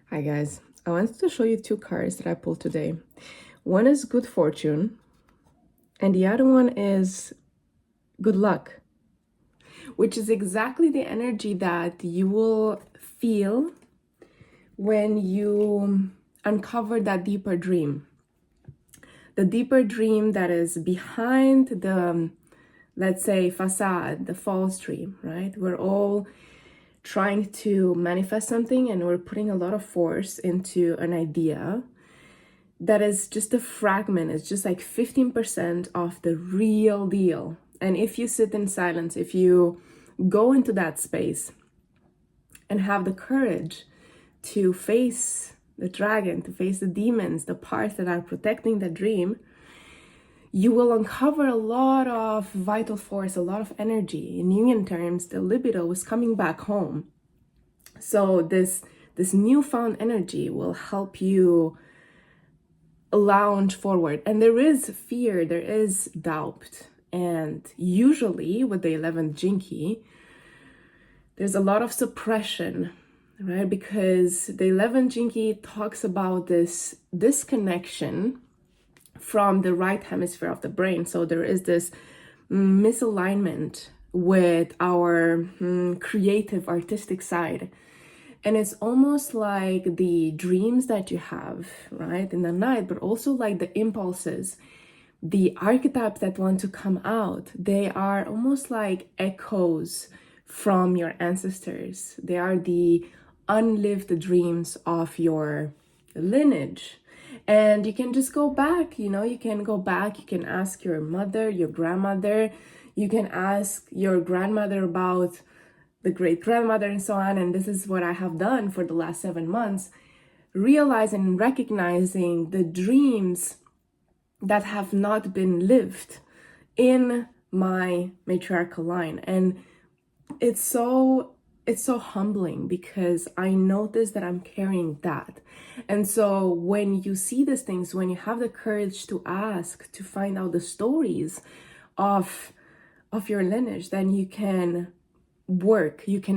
Hi guys, I wanted to show you two cards that I pulled today. One is good fortune and the other one is good luck, which is exactly the energy that you will feel when you uncover that deeper dream. The deeper dream that is behind the, let's say, facade, the false dream, right? We're all trying to manifest something and we're putting a lot of force into an idea that is just a fragment. It's just like 15% of the real deal. And if you sit in silence, if you go into that space and have the courage to face the dragon, to face the demons, the parts that are protecting the dream, you will uncover a lot of vital force, a lot of energy. In Jungian terms, the libido is coming back home. So this newfound energy will help you launch forward. And there is fear, there is doubt. And usually with the 11th Jinki, there's a lot of suppression, right? Because the 11th Jinki talks about this disconnection from the right hemisphere of the brain. So there is this misalignment with our creative, artistic side. And it's almost like the dreams that you have, right, in the night, but also like the impulses, the archetypes that want to come out. They are almost like echoes from your ancestors. They are the unlived dreams of your lineage. And you can just go back, you can go back, you can ask your mother, your grandmother, you can ask your grandmother about the great-grandmother and so on. And this is what I have done for the last 7 months, realizing and recognizing the dreams that have not been lived in my matriarchal line. And it's so humbling because I notice that I'm carrying that. And so when you see these things, when you have the courage to ask, to find out the stories of your lineage, then you can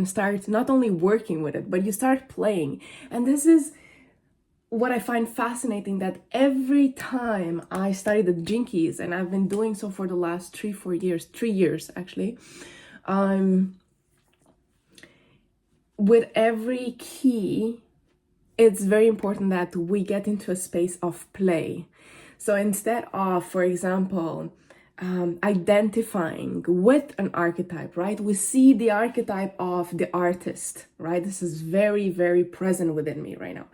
start not only working with it, but you start playing. And this is what I find fascinating, that every time I study the Jinkies, and I've been doing so for the last 3 years actually, with every key, it's very important that we get into a space of play. So instead of, for example, identifying with an archetype, right? We see the archetype of the artist, right? This is very, very present within me right now.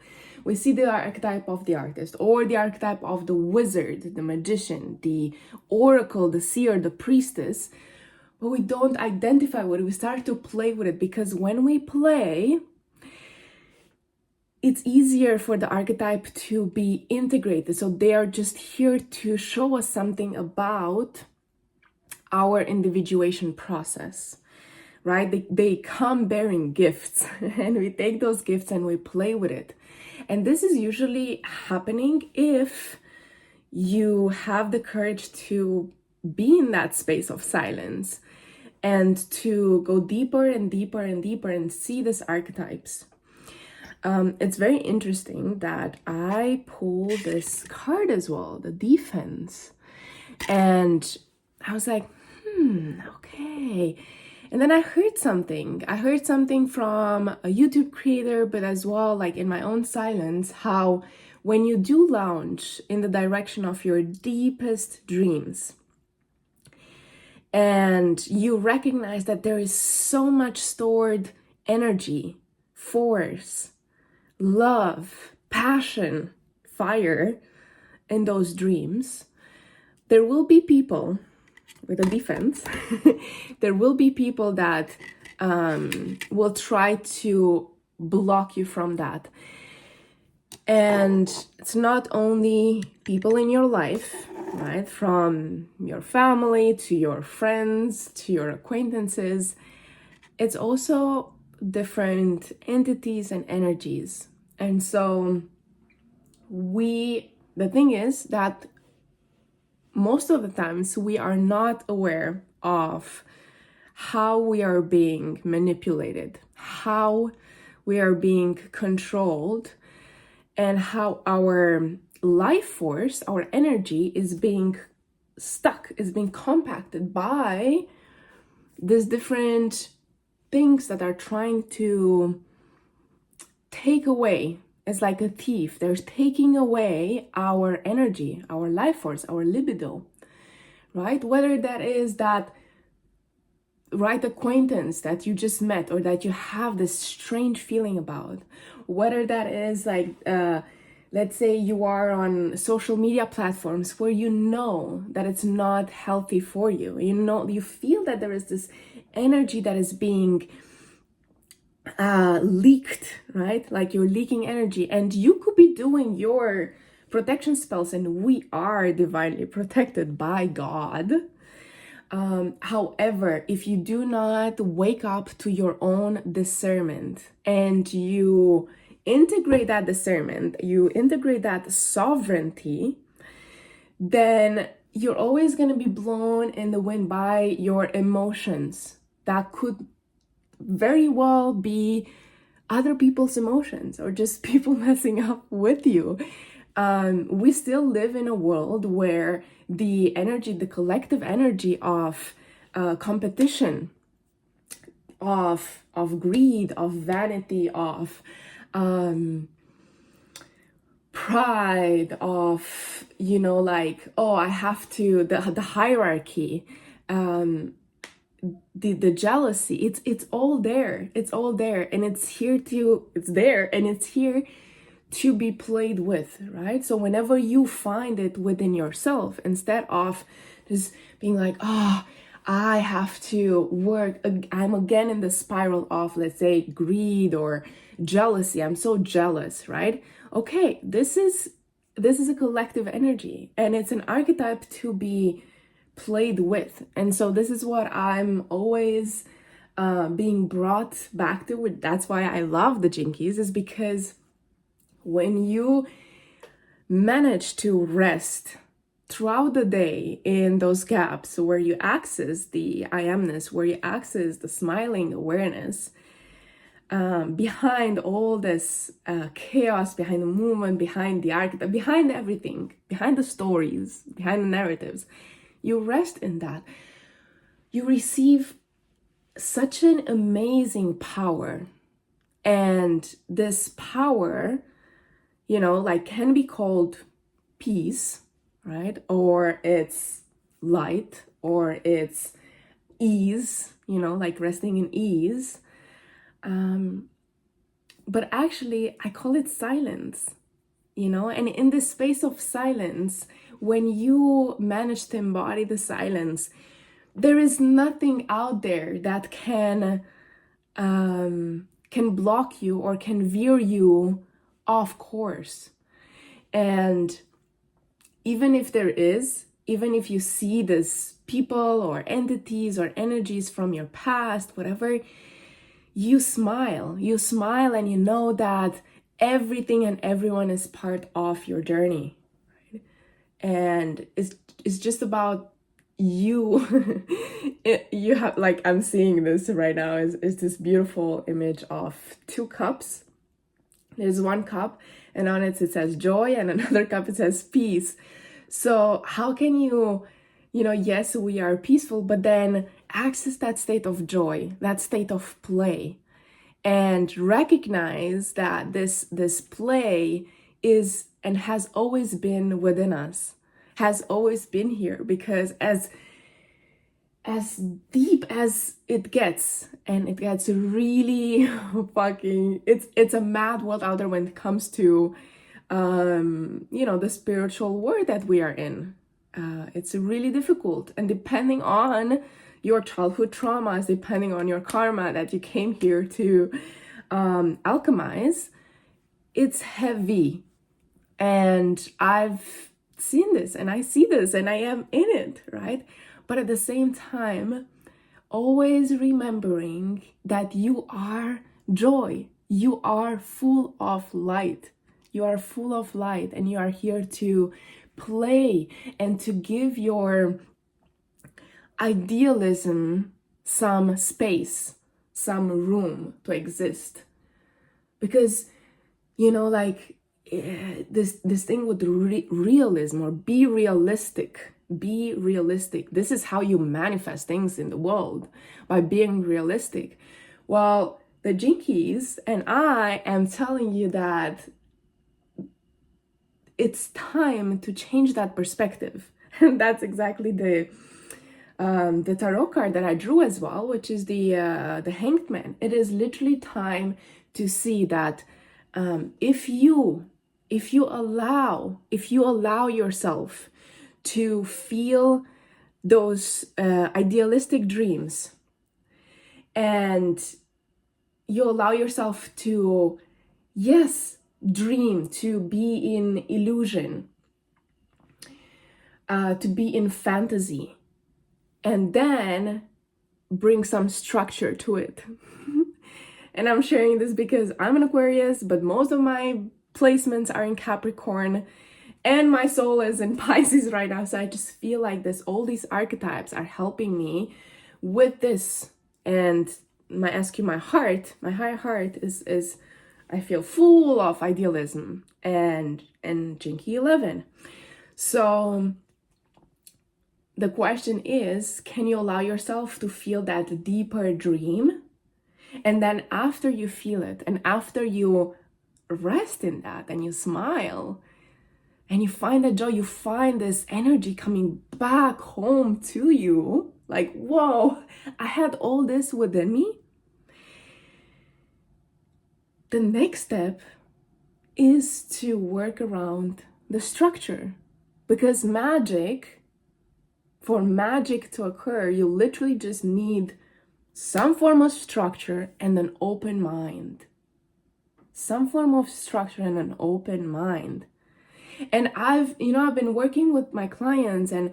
We see the archetype of the artist, or the archetype of the wizard, the magician, the oracle, the seer, the priestess, but we don't identify with it. We start to play with it, because when we play, it's easier for the archetype to be integrated. So they are just here to show us something about our individuation process, right? They come bearing gifts and we take those gifts and we play with it. And this is usually happening if you have the courage to be in that space of silence and to go deeper and deeper and deeper and see these archetypes. It's very interesting that I pull this card as well, the defense. And I was like, okay. And then I heard something. I heard something from a YouTube creator, but as well, like in my own silence, how when you do launch in the direction of your deepest dreams, and you recognize that there is so much stored energy, force, love, passion, fire in those dreams, there will be people with a defense. There will be people that will try to block you from that. And it's not only people in your life, right? From your family to your friends to your acquaintances. It's also different entities and energies. And so the thing is that most of the times we are not aware of how we are being manipulated, how we are being controlled and how our life force, our energy is being stuck, is being compacted by these different things that are trying to take away. It's like a thief. They're taking away our energy, our life force, our libido, right? Whether that is that right acquaintance that you just met or that you have this strange feeling about, whether that is like let's say you are on social media platforms where you know that it's not healthy for you, you know, you feel that there is this energy that is being leaked, right? Like you're leaking energy, and you could be doing your protection spells, and we are divinely protected by God. However, if you do not wake up to your own discernment and you integrate that discernment, you integrate that sovereignty, then you're always going to be blown in the wind by your emotions. That could very well be other people's emotions or just people messing up with you. We still live in a world where the energy, the collective energy of competition, of greed, of vanity, of pride, of, you know, like, oh, I have to, the hierarchy, the jealousy, it's all there, and it's there and it's here to be played with, right? So whenever you find it within yourself, instead of just being like, oh, I have to work, I'm again in the spiral of, let's say, greed or jealousy, I'm so jealous, right? Okay, this is a collective energy, and it's an archetype to be played with. And so this is what I'm always being brought back to. That's why I love the Jinkies, is because when you manage to rest throughout the day in those gaps where you access the I amness, where you access the smiling awareness, behind all this chaos, behind the movement, behind the archetype, behind everything, behind the stories, behind the narratives, you rest in that, you receive such an amazing power. And this power, you know, like, can be called peace, right? Or it's light, or it's ease, you know, like resting in ease. But actually, I call it silence, you know? And in this space of silence, when you manage to embody the silence, there is nothing out there that can block you or can veer you off course. And even if there is, even if you see this people or entities or energies from your past, whatever, you smile and you know that everything and everyone is part of your journey, right? And it's just about you. You have, like, I'm seeing this right now, is this beautiful image of two cups. There's one cup and on it says joy, and another cup it says peace. So how can you know, yes, we are peaceful, but then access that state of joy, that state of play, and recognize that this play is and has always been within us, has always been here. Because as deep as it gets, and it gets really fucking, it's a mad world out there when it comes to you know, the spiritual world that we are in. It's really difficult, and depending on your childhood traumas, depending on your karma that you came here to alchemize, it's heavy. And I've seen this, and I see this, and I am in it, right? But at the same time, always remembering that you are joy, you are full of light. You are full of light, and you are here to play and to give your idealism some space, some room to exist. Because, you know, like, this thing with realism, or be realistic. Be realistic. This is how you manifest things in the world, by being realistic. Well, the Jinkies and I am telling you that it's time to change that perspective. And that's exactly the tarot card that I drew as well, which is the Hanged Man. It is literally time to see that if you allow yourself to feel those idealistic dreams, and you allow yourself to, yes, dream, to be in illusion, to be in fantasy, and then bring some structure to it. And I'm sharing this because I'm an Aquarius, but most of my placements are in Capricorn, and my soul is in Pisces right now. So I just feel like all these archetypes are helping me with this. And my higher heart is I feel full of idealism and Jinky 11. So the question is, can you allow yourself to feel that deeper dream? And then after you feel it, and after you rest in that, and you smile, and you find that joy, you find this energy coming back home to you, like, whoa, I had all this within me. The next step is to work around the structure, because for magic to occur, you literally just need some form of structure and an open mind. Some form of structure and an open mind. And I've been working with my clients, and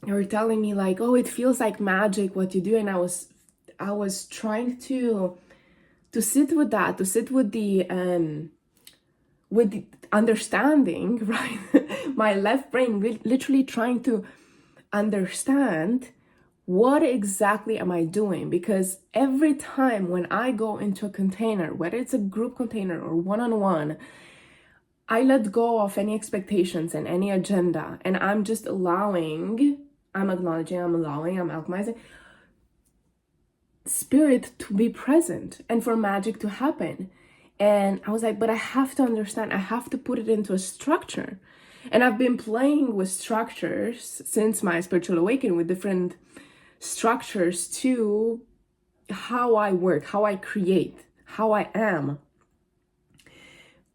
they were telling me like, oh, it feels like magic what you do. And I was trying to sit with that, to sit with the understanding, right? My left brain literally trying to understand what exactly am I doing? Because every time when I go into a container, whether it's a group container or one-on-one, I let go of any expectations and any agenda, and I'm just allowing, I'm alchemizing spirit to be present and for magic to happen. And I was like, but I have to understand, I have to put it into a structure. And I've been playing with structures since my spiritual awakening, with different structures to how I work, how I create, how I am.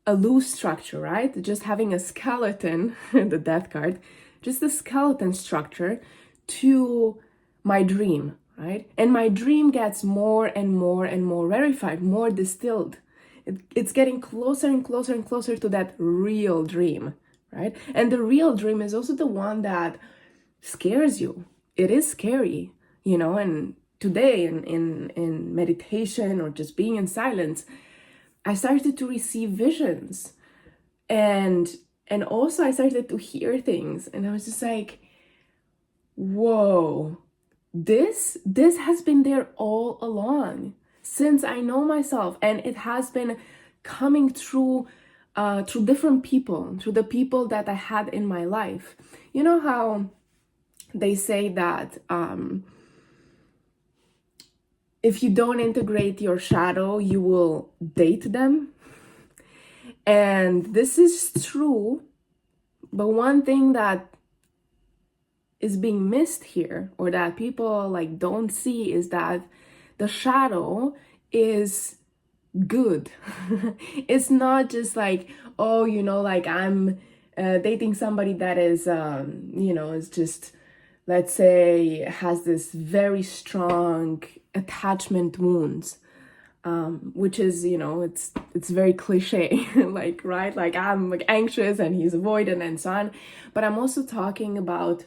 A loose structure, right? Just having a skeleton, the death card, just a skeleton structure to my dream, right? And my dream gets more and more and more rarefied, more distilled. It's getting closer and closer and closer to that real dream, right? And the real dream is also the one that scares you. It is scary, and today in meditation or just being in silence, I started to receive visions, and also I started to hear things, and I was just like, whoa, this has been there all along, since I know myself, and it has been coming through different people, through the people that I had in my life. You know how they say that if you don't integrate your shadow, you will date them. And this is true, but one thing that is being missed here, or that people like don't see, is that the shadow is good. It's not just like, oh, like I'm dating somebody that is is just, let's say, has this very strong attachment wounds, which is, it's very cliche, like, right? Like, I'm like anxious and he's avoidant and so on. But I'm also talking about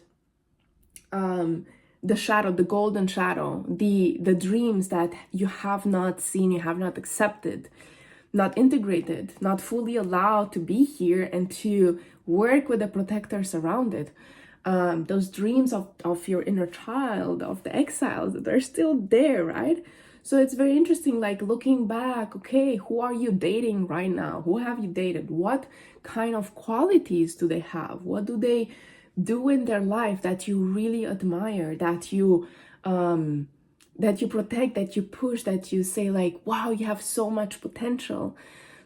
the shadow, the golden shadow, the dreams that you have not seen, you have not accepted, not integrated, not fully allowed to be here and to work with the protectors around it. Those dreams of your inner child, of the exiles, that are still there, right? So it's very interesting, like looking back, okay, who are you dating right now? Who have you dated? What kind of qualities do they have? What do they do in their life that you really admire, that you protect, that you push, that you say like, wow, you have so much potential.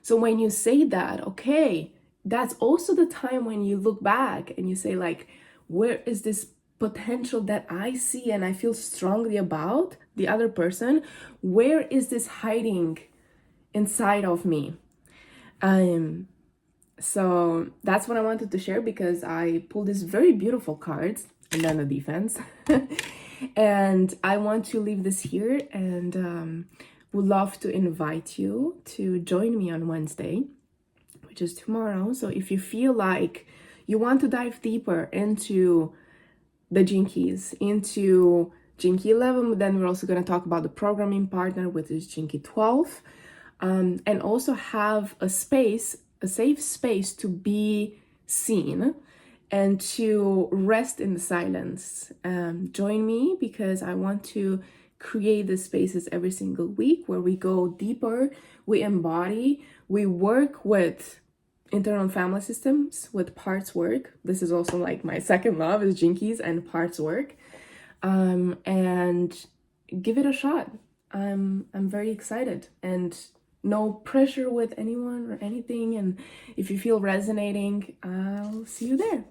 So when you say that, okay, that's also the time when you look back and you say like, where is this potential that I see and I feel strongly about the other person? Where is this hiding inside of me? So that's what I wanted to share, because I pulled these very beautiful cards and then the defense. And I want to leave this here, and would love to invite you to join me on Wednesday, which is tomorrow. So if you feel like you want to dive deeper into the Gene Keys, into Gene Key 11, then we're also going to talk about the programming partner, which is Gene Key 12, and also have a safe space to be seen and to rest in the silence. Join me, because I want to create the spaces every single week where we go deeper, we embody, we work with internal family systems, with parts work. This is also like my second love, is Gene Keys and parts work, and give it a shot. I'm very excited, and no pressure with anyone or anything. And if you feel resonating, I'll see you there.